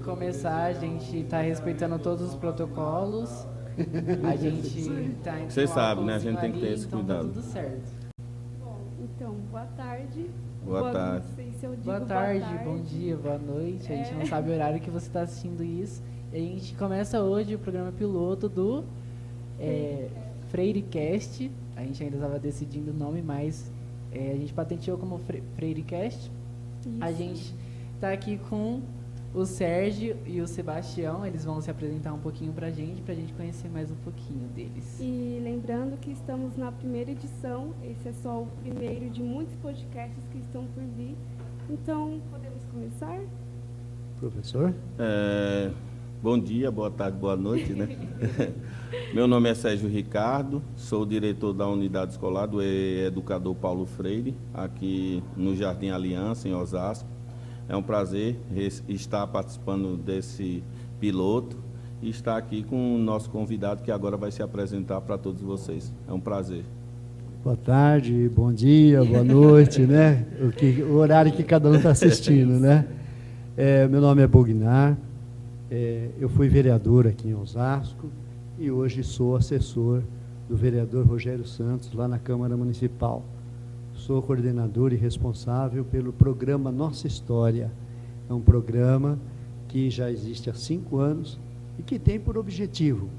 começar, a gente está respeitando todos os protocolos. A gente está indo. Você sabe, né? A gente tem que ter ali, esse então cuidado. Tá tudo certo. Bom, então, boa tarde. Boa tarde. Não sei se eu digo Boa tarde, bom dia, boa noite. A gente não sabe o horário que você está assistindo isso. E a gente começa hoje o programa piloto do FreireCast. A gente ainda estava decidindo o nome, mas a gente patenteou como FreireCast. A gente está aqui com o Sérgio e o Sebastião. Eles vão se apresentar um pouquinho pra gente conhecer mais um pouquinho deles. E lembrando que estamos na primeira edição. Esse é só o primeiro de muitos podcasts que estão por vir. Então, podemos começar? Professor? Bom dia, boa tarde, boa noite, né? Meu nome é Sérgio Ricardo, sou diretor da unidade escolar do Educador Paulo Freire, aqui no Jardim Aliança, em Osasco. É um prazer estar participando desse piloto e estar aqui com o nosso convidado, que agora vai se apresentar para todos vocês. É um prazer. Boa tarde, bom dia, boa noite, né? O horário que cada um está assistindo, né? Meu nome é Bognar, eu fui vereador aqui em Osasco e hoje sou assessor do vereador Rogério Santos, lá na Câmara Municipal. Sou coordenador e responsável pelo programa Nossa História. É um programa que já existe há 5 anos e que tem por objetivo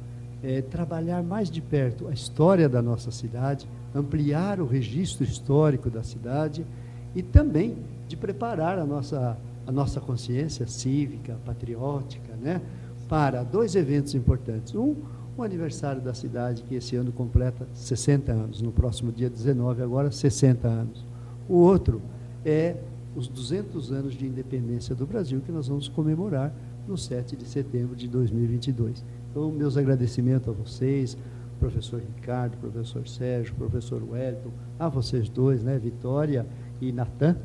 trabalhar mais de perto a história da nossa cidade, ampliar o registro histórico da cidade e também de preparar a nossa consciência cívica, patriótica, né, para 2 eventos importantes. O aniversário da cidade, que esse ano completa 60 anos, no próximo dia 19, agora 60 anos. O outro é os 200 anos de independência do Brasil, que nós vamos comemorar no 7 de setembro de 2022. Então, meus agradecimentos a vocês, professor Ricardo, professor Sérgio, professor Wellington, a vocês dois, né, Vitória e Natan,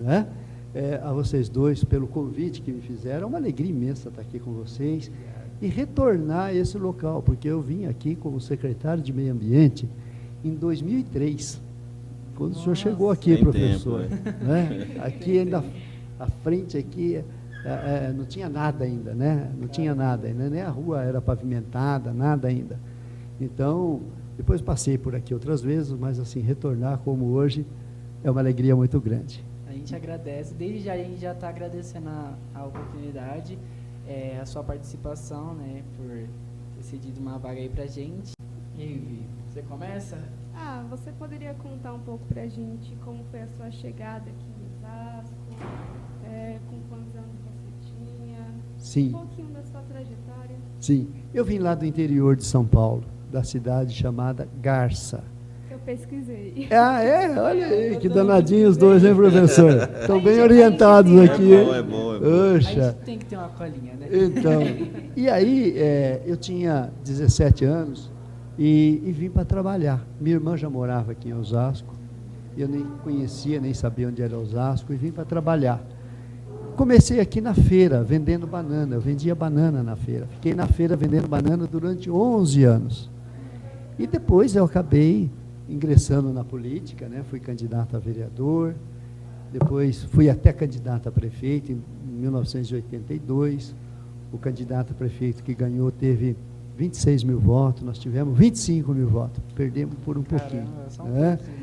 né? A vocês dois pelo convite que me fizeram. É uma alegria imensa estar aqui com vocês e retornar a esse local, porque eu vim aqui como secretário de Meio Ambiente em 2003, quando o senhor chegou aqui, professor. Tempo, né? Aqui ainda, à frente aqui, não tinha nada ainda, né? Não tinha nada ainda, nem a rua era pavimentada, nada ainda. Então, depois passei por aqui outras vezes, mas assim, retornar como hoje é uma alegria muito grande. A gente agradece, desde já a gente já está agradecendo a oportunidade, a sua participação, né, por ter cedido uma vaga aí pra gente. E aí, Vi, você começa? Você poderia contar um pouco pra gente como foi a sua chegada aqui em Osasco, com quantos anos você tinha? Sim. Um pouquinho da sua trajetória. Sim, eu vim lá do interior de São Paulo, da cidade chamada Garça. Eu pesquisei. Olha aí, que danadinhos os dois, hein, professor? Estão bem orientados aqui. É bom. A gente tem que ter uma colinha, né? Então, e aí, eu tinha 17 anos e vim para trabalhar. Minha irmã já morava aqui em Osasco, eu nem conhecia, nem sabia onde era Osasco, e vim para trabalhar. Comecei aqui na feira, vendendo banana. Eu vendia banana na feira. Fiquei na feira vendendo banana durante 11 anos. E depois eu acabei ingressando na política, né? Fui candidato a vereador, depois fui até candidato a prefeito em 1982. O candidato a prefeito que ganhou teve 26 mil votos, nós tivemos 25 mil votos, perdemos por um pouquinho. Só né? pouquinho.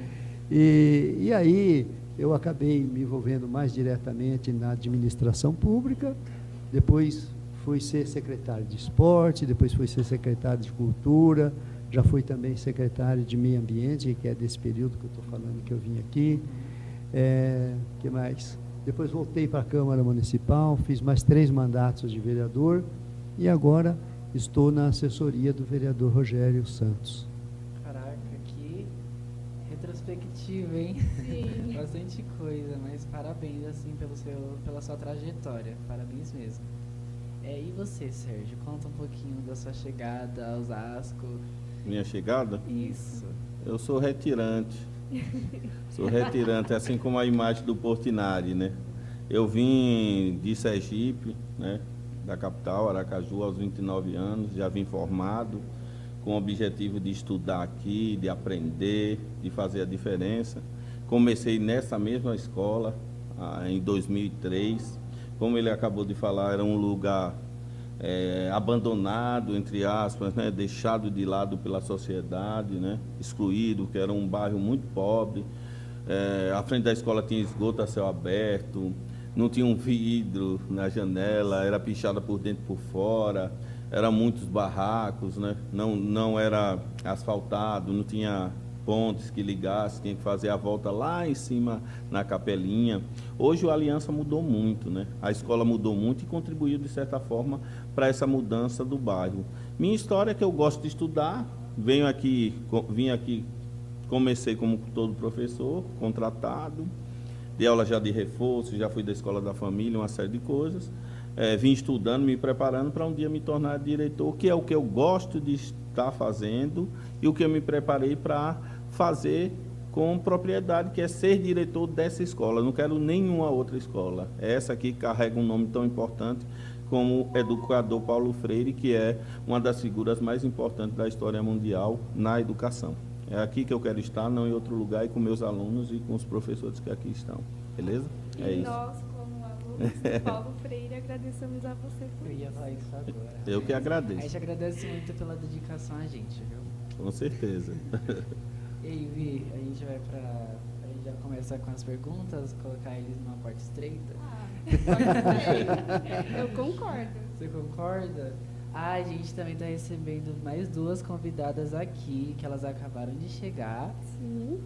E aí eu acabei me envolvendo mais diretamente na administração pública, depois fui ser secretário de esporte, depois fui ser secretário de cultura, já fui também secretário de meio ambiente, que é desse período que eu estou falando que eu vim aqui. Que mais? Depois voltei para a Câmara Municipal, fiz mais 3 mandatos de vereador e agora estou na assessoria do vereador Rogério Santos. Caraca, que retrospectiva, hein? Sim. Bastante coisa, mas parabéns, assim, pela sua trajetória. Parabéns mesmo. E você, Sérgio? Conta um pouquinho da sua chegada a Osasco. Minha chegada? Isso. Eu sou retirante. Sou retirante, assim como a imagem do Portinari, né? Eu vim de Sergipe, né, da capital, Aracaju, aos 29 anos, já vim formado, com o objetivo de estudar aqui, de aprender, de fazer a diferença. Comecei nessa mesma escola, em 2003, como ele acabou de falar, era um lugar abandonado, entre aspas, né, deixado de lado pela sociedade, né, excluído, que era um bairro muito pobre. À frente da escola tinha esgoto a céu aberto, não tinha um vidro na janela, era pichada por dentro e por fora, eram muitos barracos, né, não era asfaltado, não tinha pontes que ligassem, tinha que fazer a volta lá em cima na capelinha. Hoje o Aliança mudou muito, né? A escola mudou muito e contribuiu, de certa forma, para essa mudança do bairro. Minha história é que eu gosto de estudar, vim aqui, comecei como todo professor, contratado, dei aula já de reforço, já fui da escola da família, uma série de coisas. Vim estudando, me preparando para um dia me tornar diretor, que é o que eu gosto de estar fazendo e o que eu me preparei para fazer com propriedade, que é ser diretor dessa escola. Eu não quero nenhuma outra escola. Essa aqui carrega um nome tão importante como Educador Paulo Freire, que é uma das figuras mais importantes da história mundial na educação. É aqui que eu quero estar, não em outro lugar, e com meus alunos e com os professores que aqui estão. Beleza? É isso. Nós, como alunos do Paulo Freire, agradecemos a você por Eu ia isso. falar isso agora. Eu que A agradeço. gente agradece muito pela dedicação a gente, viu? Com certeza. E aí, Vi, a gente já começa com as perguntas, colocar eles numa porta estreita. Pode ser. Eu concordo. Você concorda? A gente também está recebendo mais duas convidadas aqui, que elas acabaram de chegar. Sim.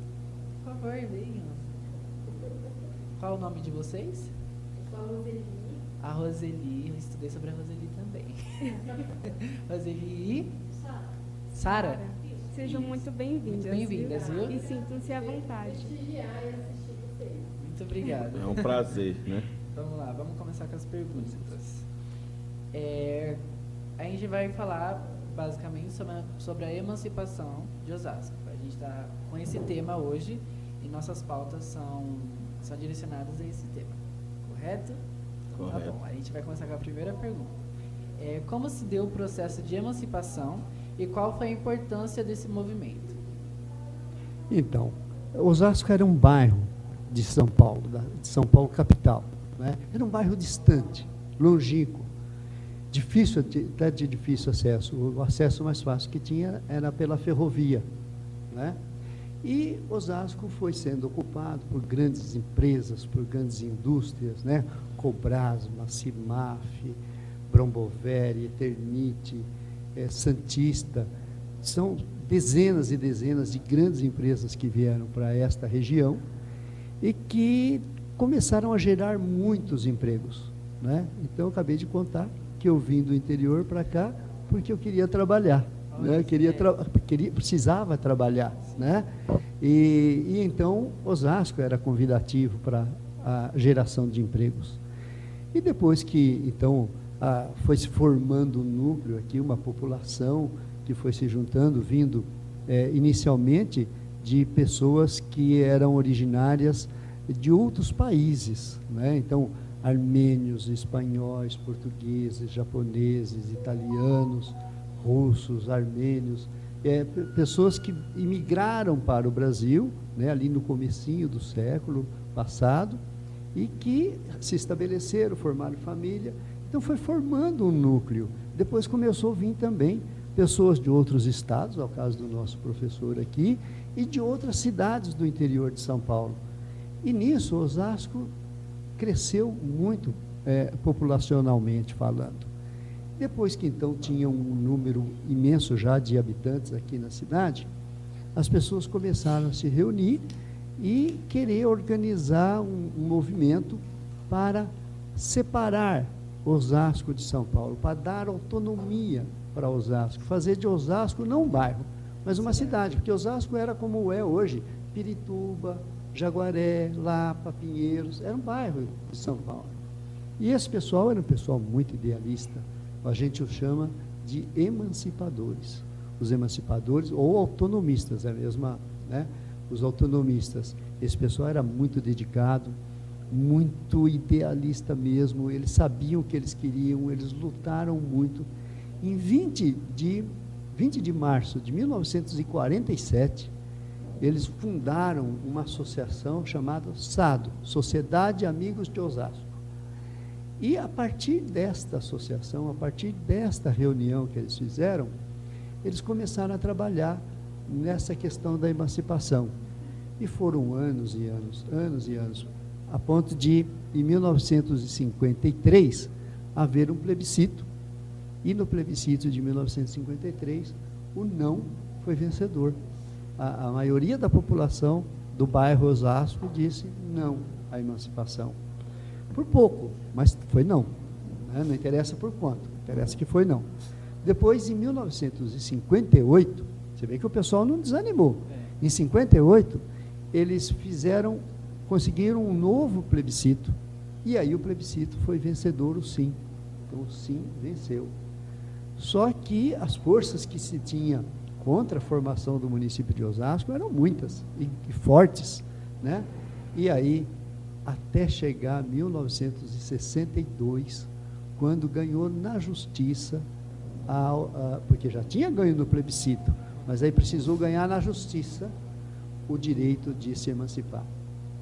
Por favor, venham. Qual o nome de vocês? Eu sou a Roseli. A Roseli, eu estudei sobre a Roseli também. Roseli e Sara. Sejam muito bem-vindas. Muito bem-vindas, viu? E sintam-se à vontade. Prestigiar e assistir vocês. Muito obrigado. É um prazer, né? Vamos lá, vamos começar com as perguntas. A gente vai falar basicamente sobre a emancipação de Osasco. A gente está com esse tema hoje e nossas pautas são direcionadas a esse tema. Correto? Correto. Tá bom, a gente vai começar com a primeira pergunta. Como se deu o processo de emancipação e qual foi a importância desse movimento? Então, Osasco era um bairro de São Paulo, de São Paulo capital, né? Era um bairro distante, longínquo, até de difícil acesso. O acesso mais fácil que tinha era pela ferrovia, né? E Osasco foi sendo ocupado por grandes empresas, por grandes indústrias, né? Cobrasma, Cimaf, Bromboveri, Eternite, Santista. São dezenas e dezenas de grandes empresas que vieram para esta região e que começaram a gerar muitos empregos, né? Então, eu acabei de contar que eu vim do interior para cá porque eu queria trabalhar, né? Precisava trabalhar, né? E então, Osasco era convidativo para a geração de empregos. E depois que, então, foi se formando um núcleo aqui, uma população que foi se juntando, vindo inicialmente de pessoas que eram originárias de outros países, né? Então, armênios, espanhóis, portugueses, japoneses, italianos, russos, armênios, pessoas que imigraram para o Brasil, né, ali no comecinho do século passado, e que se estabeleceram, formaram família. Então, foi formando um núcleo. Depois começou a vir também pessoas de outros estados, ao caso do nosso professor aqui, e de outras cidades do interior de São Paulo. E nisso, Osasco cresceu muito populacionalmente falando. Depois que, então, tinha um número imenso já de habitantes aqui na cidade, as pessoas começaram a se reunir e querer organizar um movimento para separar Osasco de São Paulo, para dar autonomia para Osasco, fazer de Osasco não um bairro, mas uma cidade, porque Osasco era como é hoje, Pirituba, Jaguaré, Lapa, Pinheiros, era um bairro de São Paulo. E esse pessoal era um pessoal muito idealista, a gente os chama de emancipadores. Os emancipadores, ou autonomistas, é a mesma, né? Os autonomistas, esse pessoal era muito dedicado, muito idealista mesmo, eles sabiam o que eles queriam, eles lutaram muito. Em 20 de março de 1947, eles fundaram uma associação chamada SADO, Sociedade Amigos de Osasco. E a partir desta associação, a partir desta reunião que eles fizeram, eles começaram a trabalhar nessa questão da emancipação. E foram anos e anos, a ponto de, em 1953, haver um plebiscito. E no plebiscito de 1953, o não foi vencedor. A maioria da população do bairro Osasco disse não à emancipação. Por pouco, mas foi não. Né? Não interessa por quanto, interessa que foi não. Depois, em 1958, você vê que o pessoal não desanimou. Em 58, eles conseguiram um novo plebiscito, e aí o plebiscito foi vencedor, o sim. Então, o sim venceu. Só que as forças que se tinha contra a formação do município de Osasco eram muitas e fortes, né? E aí, até chegar a 1962, quando ganhou na justiça, porque já tinha ganho no plebiscito, mas aí precisou ganhar na justiça o direito de se emancipar.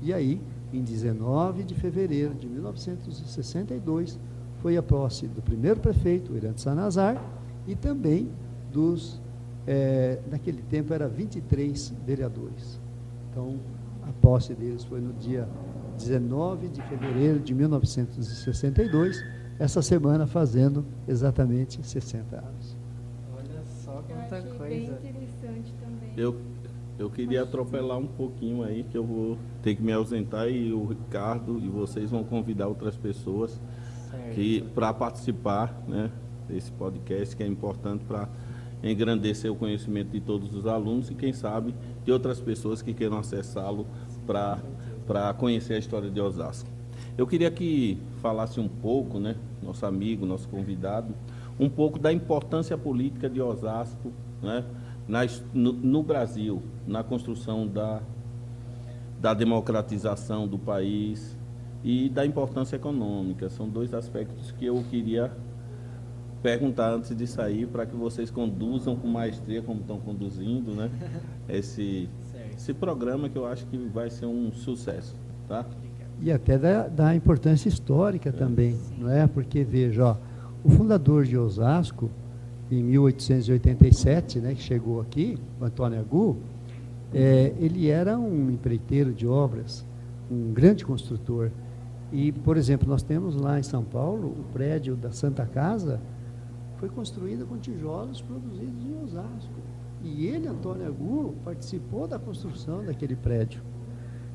E aí, em 19 de fevereiro de 1962, foi a posse do primeiro prefeito, o Irante Sanazar, e também naquele tempo, era 23 vereadores. Então, a posse deles foi no dia 19 de fevereiro de 1962, essa semana fazendo exatamente 60 anos. Olha só Eu quanta achei coisa. bem interessante também. Eu queria atropelar um pouquinho aí, que eu vou ter que me ausentar, e o Ricardo e vocês vão convidar outras pessoas para participar, né, desse podcast, que é importante para engrandecer o conhecimento de todos os alunos e, quem sabe, de outras pessoas que queiram acessá-lo para conhecer a história de Osasco. Eu queria que falasse um pouco, né, nosso amigo, nosso convidado, um pouco da importância política de Osasco, né, no Brasil, na construção da democratização do país e da importância econômica. São dois aspectos que eu queria perguntar antes de sair, para que vocês conduzam com maestria, como estão conduzindo, né, esse programa, que eu acho que vai ser um sucesso, tá? E até da importância histórica também, não é? Porque, veja, ó, o fundador de Osasco, em 1887, né, que chegou aqui, o Antônio Agu, ele era um empreiteiro de obras, um grande construtor. E, por exemplo, nós temos lá em São Paulo, o prédio da Santa Casa foi construído com tijolos produzidos em Osasco. E ele, Antônio Agu, participou da construção daquele prédio.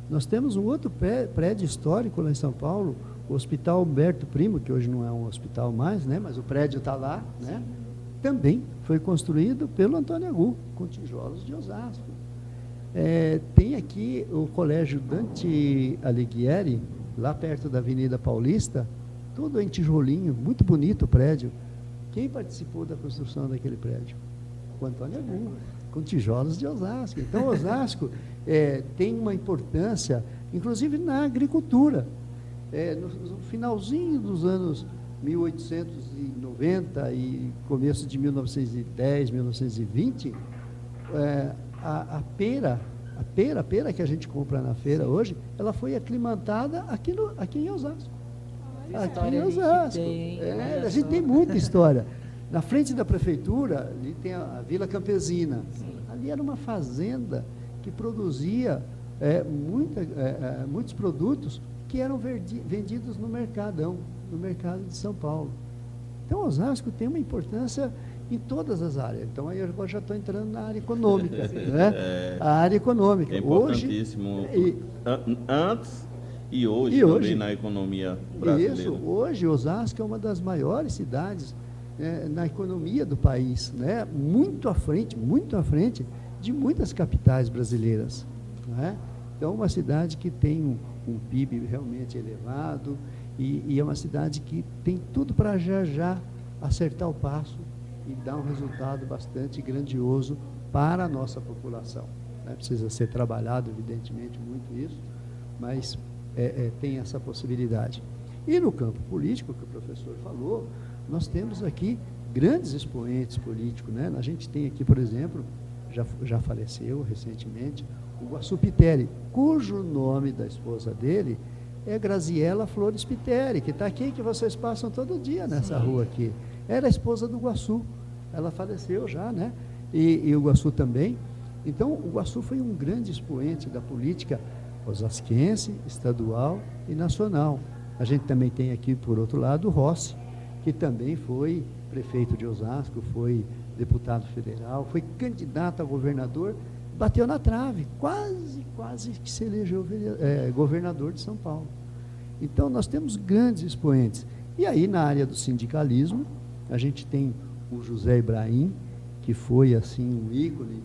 Nós temos um outro prédio histórico lá em São Paulo, o Hospital Humberto Primo, que hoje não é um hospital mais, né, mas o prédio está lá, né, também foi construído pelo Antônio Agu, com tijolos de Osasco. Tem aqui o Colégio Dante Alighieri, lá perto da Avenida Paulista, tudo em tijolinho, muito bonito o prédio. Quem participou da construção daquele prédio? O Antônio Agu, com tijolos de Osasco. Então, Osasco tem uma importância, inclusive na agricultura. No finalzinho dos anos 1890 e começo de 1910, 1920, a pera que a gente compra na feira hoje, ela foi aclimatada aqui em Osasco. Aqui em Osasco. A gente tem muita história. Na frente da prefeitura, ali tem a Vila Campesina. Sim. Ali era uma fazenda que produzia muitos produtos que eram vendidos no Mercadão, no mercado de São Paulo. Então, Osasco tem uma importância em todas as áreas. Então, aí eu já estou entrando na área econômica. Né? A área econômica. É importantíssimo. Antes e hoje também na economia brasileira. Isso, hoje Osasco é uma das maiores cidades na economia do país, né? Muito à frente de muitas capitais brasileiras. Né? Então, uma cidade que tem um PIB realmente elevado e é uma cidade que tem tudo para já acertar o passo e dar um resultado bastante grandioso para a nossa população. Né? Precisa ser trabalhado, evidentemente, muito isso, mas tem essa possibilidade. E no campo político, que o professor falou, nós temos aqui grandes expoentes políticos. Né? A gente tem aqui, por exemplo, já faleceu recentemente, o Guaçu Pitteri, cujo nome da esposa dele é Graziela Flores Piteri, que está aqui, que vocês passam todo dia nessa rua aqui. Era a esposa do Guaçu. Ela faleceu já, né? E o Guaçu também. Então, o Guaçu foi um grande expoente da política osasquense, estadual e nacional. A gente também tem aqui, por outro lado, o Rossi, que também foi prefeito de Osasco, foi deputado federal, foi candidato a governador, bateu na trave, quase que se elegeu governador de São Paulo. Então, nós temos grandes expoentes. E aí, na área do sindicalismo, a gente tem o José Ibrahim, que foi, assim, um ícone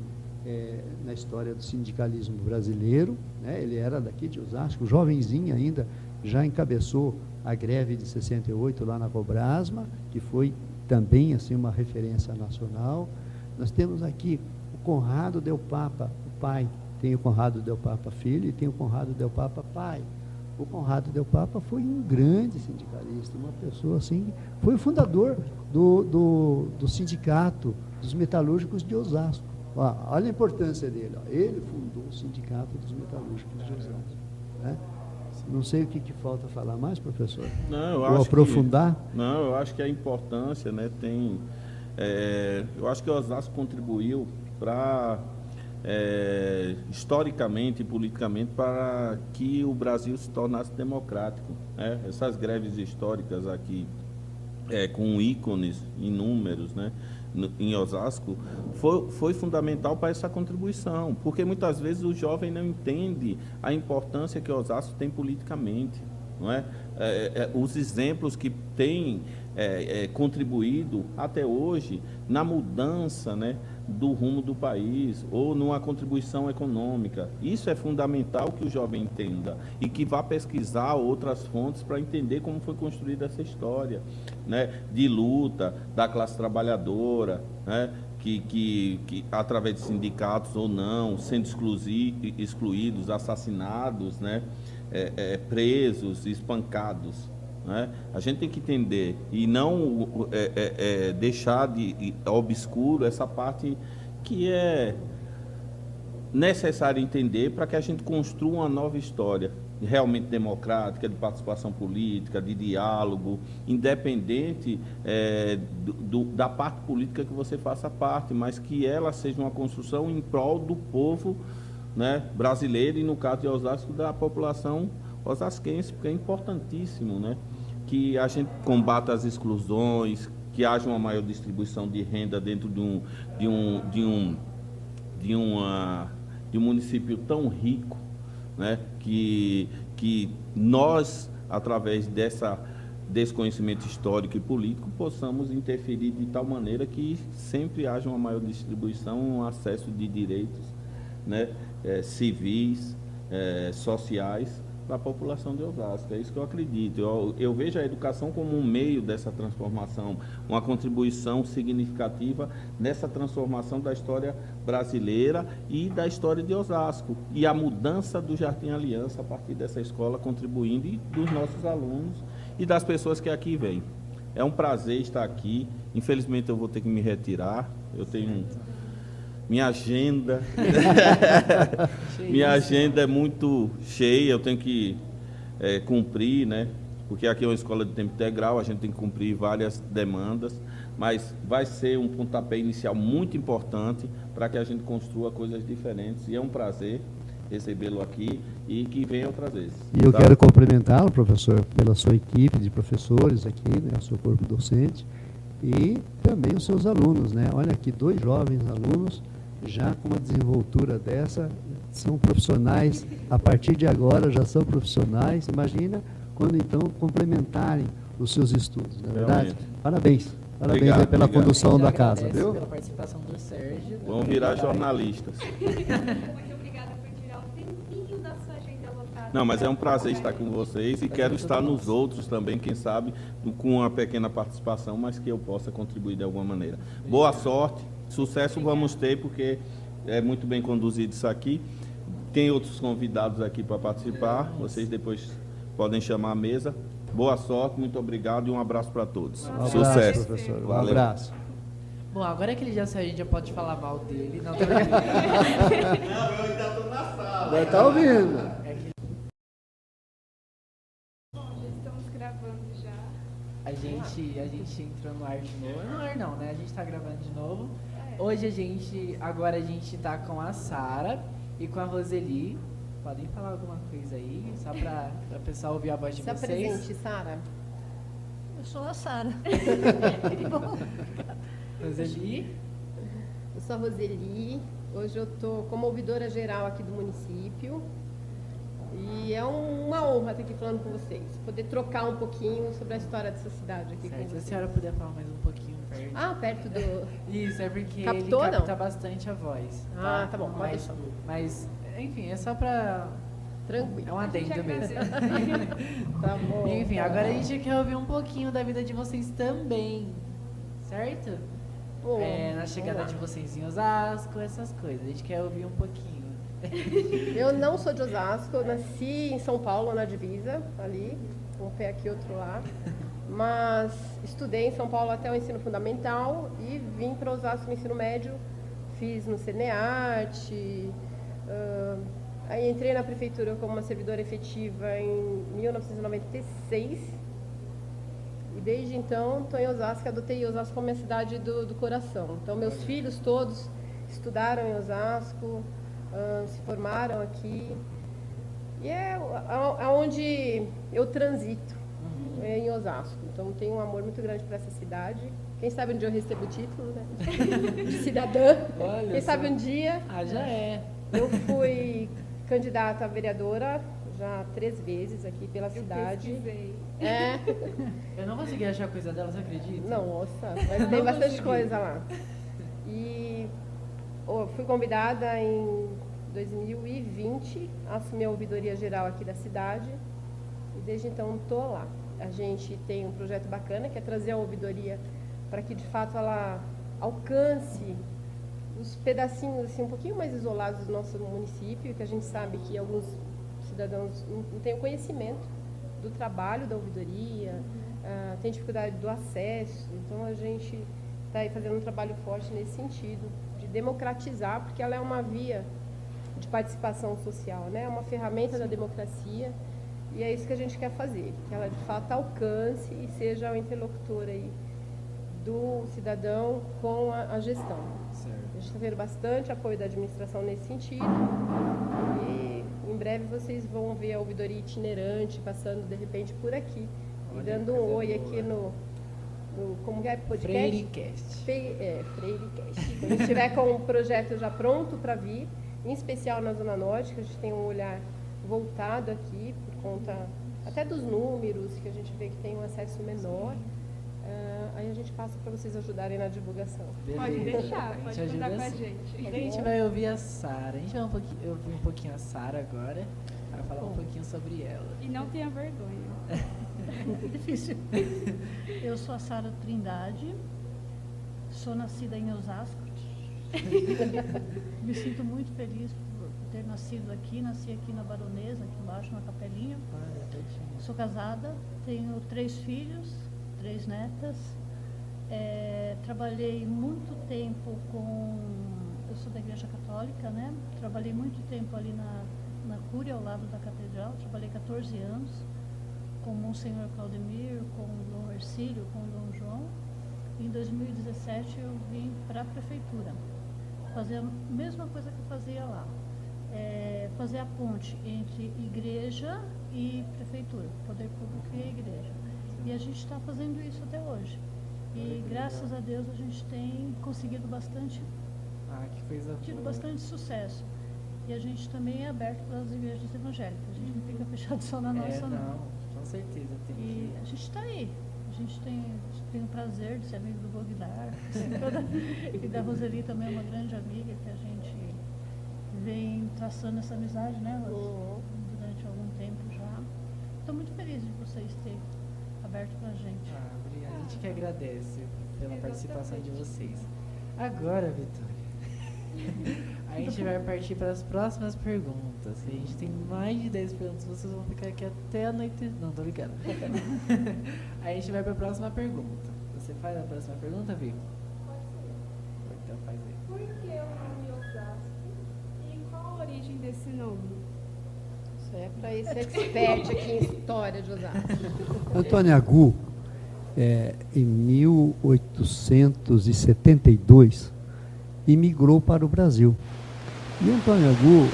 na história do sindicalismo brasileiro, né? Ele era daqui de Osasco, jovenzinho ainda, já encabeçou a greve de 68 lá na Cobrasma, que foi também, assim, uma referência nacional. Nós temos aqui o Conrado Del Papa, o pai. Tem o Conrado Del Papa filho e tem o Conrado Del Papa pai. O Conrado Del Papa foi um grande sindicalista, uma pessoa assim, foi o fundador do sindicato dos metalúrgicos de Osasco. Olha a importância dele. Ele fundou o sindicato dos metalúrgicos de Osasco, né? Não sei o que falta falar mais, professor? Não, eu ou acho aprofundar? Eu acho que a importância, né, eu acho que o Osasco contribuiu para, historicamente e politicamente, para que o Brasil se tornasse democrático, né? Essas greves históricas aqui, com ícones inúmeros, né, em Osasco, foi fundamental para essa contribuição, porque muitas vezes o jovem não entende a importância que Osasco tem politicamente, não é? Os exemplos que têm contribuído até hoje na mudança, né, do rumo do país, ou numa contribuição econômica. Isso é fundamental que o jovem entenda e que vá pesquisar outras fontes para entender como foi construída essa história, né, de luta da classe trabalhadora, né, que através de sindicatos ou não, sendo excluídos, assassinados, né, presos, espancados. Né? A gente tem que entender e não deixar de obscuro essa parte que é necessário entender para que a gente construa uma nova história realmente democrática, de participação política, de diálogo, independente da parte política que você faça parte, mas que ela seja uma construção em prol do povo, né, brasileiro e, no caso de Osasco, da população osasquense, porque é importantíssimo, né, que a gente combata as exclusões, que haja uma maior distribuição de renda dentro de um município tão rico, né, que nós, através desse conhecimento histórico e político, possamos interferir de tal maneira que sempre haja uma maior distribuição, um acesso de direitos, né, civis, sociais, para a população de Osasco. É isso que eu acredito. Eu vejo a educação como um meio dessa transformação, uma contribuição significativa nessa transformação da história brasileira e da história de Osasco. E a mudança do Jardim Aliança a partir dessa escola contribuindo, e dos nossos alunos e das pessoas que aqui vêm. É um prazer estar aqui. Infelizmente eu vou ter que me retirar. Eu tenho minha agenda. Minha agenda é muito cheia, eu tenho que cumprir, né? Porque aqui é uma escola de tempo integral, a gente tem que cumprir várias demandas, mas vai ser um pontapé inicial muito importante para que a gente construa coisas diferentes. E é um prazer recebê-lo aqui e que venha outras vezes. E eu quero cumprimentá-lo, professor, pela sua equipe de professores aqui, né, o seu corpo docente, e também os seus alunos, né? Olha aqui, 2 jovens alunos, já com uma desenvoltura dessa, são profissionais, a partir de agora já são profissionais. Imagina quando então complementarem os seus estudos, não é verdade? Realmente. Parabéns Obrigado, aí pela obrigado. condução da Agradece casa, viu? pela participação do Sérgio. Vão virar jornalistas. Muito obrigada por tirar um tempinho da sua agenda lotada. Não, mas é um prazer estar com vocês e quero estar nos outros também, quem sabe, com uma pequena participação, mas que eu possa contribuir de alguma maneira. Boa sorte, sucesso vamos ter, porque é muito bem conduzido isso aqui. Tem outros convidados aqui para participar, vocês depois podem chamar a mesa. Boa sorte, muito obrigado e um abraço para todos. Um abraço, Sucesso. professor. Um Valeu. abraço. Bom, agora que ele já saiu, a gente já pode falar mal dele. Não, tô brincando. Não, eu ainda estou na sala. Vai estar ouvindo. A gente entrou no ar de novo. No ar não, né? A gente tá gravando de novo. Hoje agora a gente tá com a Sara e com a Roseli. Podem falar alguma coisa aí, só para o pessoal ouvir a voz de Se vocês. apresente, Sara. Eu sou a Sara. Roseli. Eu sou a Roseli. Hoje eu estou como ouvidora geral aqui do município. E é uma honra estar aqui falando com vocês. Poder trocar um pouquinho sobre a história dessa cidade aqui com Certo. Se a vocês. senhora puder falar mais um pouquinho perto. Ah, perto do... Isso, é porque Captou, ele capta não? bastante a voz. Ah, tá bom, pode Mas, deixar. mas, enfim, é só pra... Tranquilo. É um adendo mesmo. Tá bom. Enfim, agora a gente quer ouvir um pouquinho da vida de vocês também, certo? Bom, Na chegada vamos de lá. vocês em Osasco, essas coisas. A gente quer ouvir um pouquinho. Eu não sou de Osasco, eu nasci em São Paulo, na divisa, ali, um pé aqui, outro lá. Mas estudei em São Paulo até o ensino fundamental e vim para Osasco no ensino médio. Fiz no CNEARTE, aí entrei na prefeitura como uma servidora efetiva em 1996. E desde então estou em Osasco, adotei Osasco como minha cidade do coração. Então meus filhos todos estudaram em Osasco, se formaram aqui. E é onde eu transito, é em Osasco. Então tenho um amor muito grande para essa cidade. Quem sabe um dia eu recebo o título, né? De cidadã. Olha Quem só. sabe um dia. Ah, já é. Eu fui candidata a vereadora já 3 vezes aqui pela cidade. Pesquisei. É. Eu não consegui achar coisa dela, você acredita? Nossa, mas tem Não bastante consegui. coisa lá. E fui convidada em 2020 a assumir a ouvidoria geral aqui da cidade. E desde então estou lá. A gente tem um projeto bacana que é trazer a ouvidoria para que de fato ela alcance os pedacinhos assim, um pouquinho mais isolados do nosso município, que a gente sabe que alguns cidadãos não têm o conhecimento do trabalho da ouvidoria, tem dificuldade do acesso. Então a gente está aí fazendo um trabalho forte nesse sentido, de democratizar, porque ela é uma via de participação social, né? É uma ferramenta da democracia e é isso que a gente quer fazer, que ela de fato alcance e seja o interlocutor aí do cidadão com a gestão. Certo. A gente está tendo bastante apoio da administração nesse sentido e em breve vocês vão ver a ouvidoria itinerante passando de repente por aqui Olha, e dando um coisa oi boa. aqui no como que é? Podcast? Freiricast. Freirecast. Quando a gente estiver com o projeto já pronto para vir, em especial na Zona Norte, que a gente tem um olhar voltado aqui, por conta até dos números, que a gente vê que tem um acesso menor. Aí a gente passa para vocês ajudarem na divulgação. Pode Beleza. deixar, A gente pode ajuda contar com a sim. gente. A gente vai ouvir a Sara. A gente vai ouvir um pouquinho a Sara agora, para falar um pouquinho sobre ela. E não tenha vergonha. Difícil. Eu sou a Sara Trindade, sou nascida em Osasco. Me sinto muito feliz por ter nascido aqui, nasci aqui na Baronesa, aqui embaixo na Capelinha. Olha, pertinho. Sou casada, tenho 3 filhos, 3 netas. Trabalhei muito tempo eu sou da Igreja Católica, né? Trabalhei muito tempo ali na Cúria, ao lado da Catedral. Trabalhei 14 anos com o Monsenhor Claudemir, com o Dom Ercílio, com o Dom João. Em 2017 eu vim para a Prefeitura, fazer a mesma coisa que eu fazia lá. Fazer a ponte entre igreja e prefeitura, poder público e igreja. E a gente está fazendo isso até hoje. E graças a Deus a gente tem conseguido Que coisa tido boa. bastante sucesso. E a gente também é aberto para as igrejas evangélicas. A gente não fica fechado só na nossa, não, com certeza tem E que... a gente está aí. A gente tem o prazer de ser amigo do Bognar. E da Roseli também é uma grande amiga que a gente vem traçando essa amizade, né, Rose? Durante algum tempo já. Estou muito feliz de vocês terem aberto para a gente. Obrigado. A gente que agradece pela Exatamente. participação de vocês. Agora, Vitória, a gente vai partir para as próximas perguntas. A gente tem mais de 10 perguntas, vocês vão ficar aqui até a noite. Não, tô brincando. A gente vai para a próxima pergunta. Você faz a próxima pergunta, Vi? Pode ser. Então faz aí. Por que o nome Osasco? E qual a origem desse nome? Isso é para esse expert aqui em história de Osasco. Antônio Agu, em 1872, imigrou para o Brasil. E Antônio Agu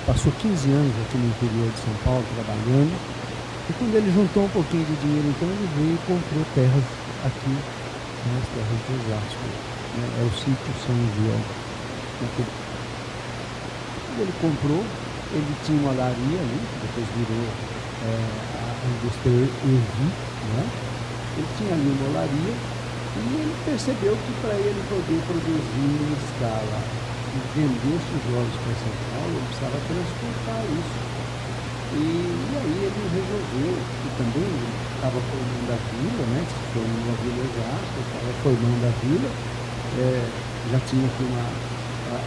passou 15 anos aqui no interior de São Paulo trabalhando, e quando ele juntou um pouquinho de dinheiro, então ele veio e comprou terras aqui, nas terras de Osasco, né? É o sítio São João. Quando ele comprou, ele tinha uma olaria ali, que depois virou a indústria Ervi, né? Ele tinha ali uma olaria, e ele percebeu que para ele poder produzir em escala e vender tijolos para São Paulo, ele precisava transportar isso. E aí ele resolveu, e também estava formando a vila, né? Se formou a Vila Osasco, estava formando a vila, já tinha aqui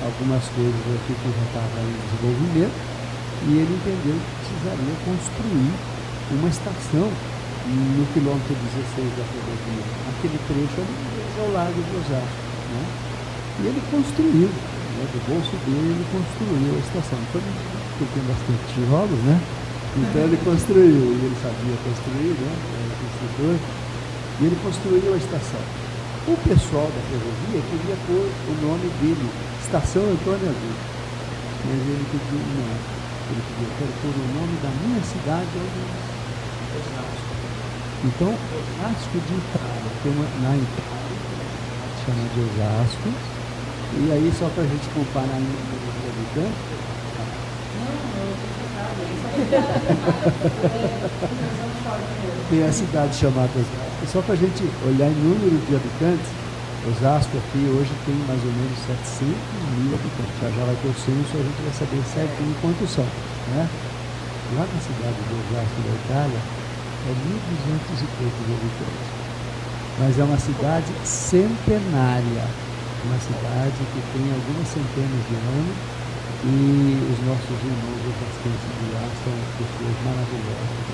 algumas coisas aqui que já estavam em desenvolvimento, e ele entendeu que precisaria construir uma estação no quilômetro 16 da rodovia, aquele trecho ali ao lado de Osasco, né? E ele construiu, né? Do bolso dele ele construiu a estação. Porque tem bastante tijolos, né? Então ele construiu, e ele sabia construir, né? Era construtor, e ele construiu a estação. O pessoal da ferrovia queria pôr o nome dele, Estação Antônio Agu, mas ele pediu não. Ele pediu, quero pôr o nome da minha cidade, Osasco. Então, Osasco de Itália, tem na Itália, chama de Osasco, e aí só para a gente comparar em número de habitantes, tem a cidade chamada Osasco, só para a gente olhar em número de habitantes, Osasco aqui hoje tem mais ou menos 700 mil habitantes, já vai ter o censo, a gente vai saber certinho quantos são, né? Lá na cidade de Osasco da Itália, é 1.200 e poucos habitantes. Mas é uma cidade centenária, uma cidade que tem algumas centenas de anos, e os nossos irmãos protestantes de lá são pessoas maravilhosas.